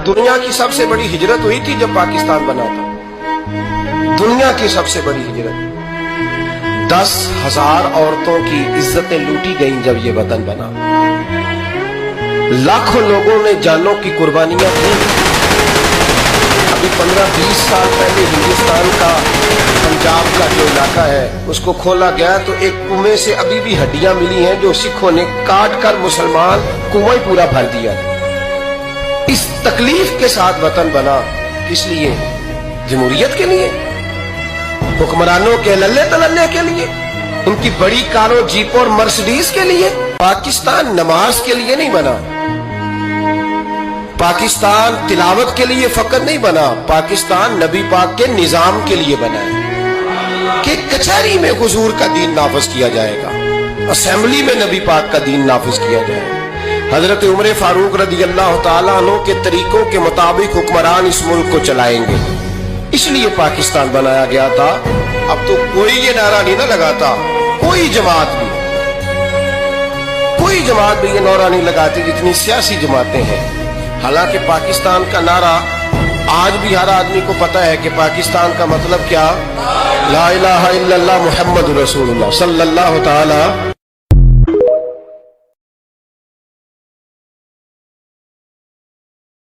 दुनिया की सबसे बड़ी हिजरत हुई थी जब पाकिस्तान बना था। दुनिया की सबसे बड़ी हिजरत। 10,000 औरतों की इज्जतें लूटी गईं जब ये वतन बना। लाखों लोगों ने जानों की कुर्बानियां की। अभी 15-20 साल पहले हिंदुस्तान का पंजाब का जो इलाका है उसको खोला गया तो एक कुएं से अभी भी हड्डियां मिली हैं जो सिखों ने काट कर मुसलमान कुएं पूरा भर दिया। इस तकलीफ के साथ वतन बना। किस लिए? जमहूरियत के लिए, हुक्मरानों के लल्ले तलल्ले के लिए, उनकी बड़ी कारों जीपों और मर्सिडीज के लिए। पाकिस्तान नमाज के लिए नहीं बना, पाकिस्तान तिलावत के लिए फकत नहीं बना, पाकिस्तान नबी पाक के निजाम के लिए बना है कि कचहरी में हुजूर का दीन नाफिज किया जाएगा, असेंबली में नबी पाक का दीन नाफिज किया जाएगा। हजरत उमर फारूक रदी अल्लाह ताला अन्हु के तरीकों के मुताबिक हुक्मरान इस मुल्क को चलाएंगे, इसलिए पाकिस्तान बनाया गया था। अब तो कोई ये नारा नहीं ना लगाता, कोई जमात भी ये नारा नहीं लगाती जितनी सियासी जमातें हैं। हालांकि पाकिस्तान का नारा आज भी हर आदमी को पता है कि पाकिस्तान का मतलब क्या, ला इलाहा इल्लल्लाह मुहम्मद रसूलुल्लाह सल्लल्लाहु ताला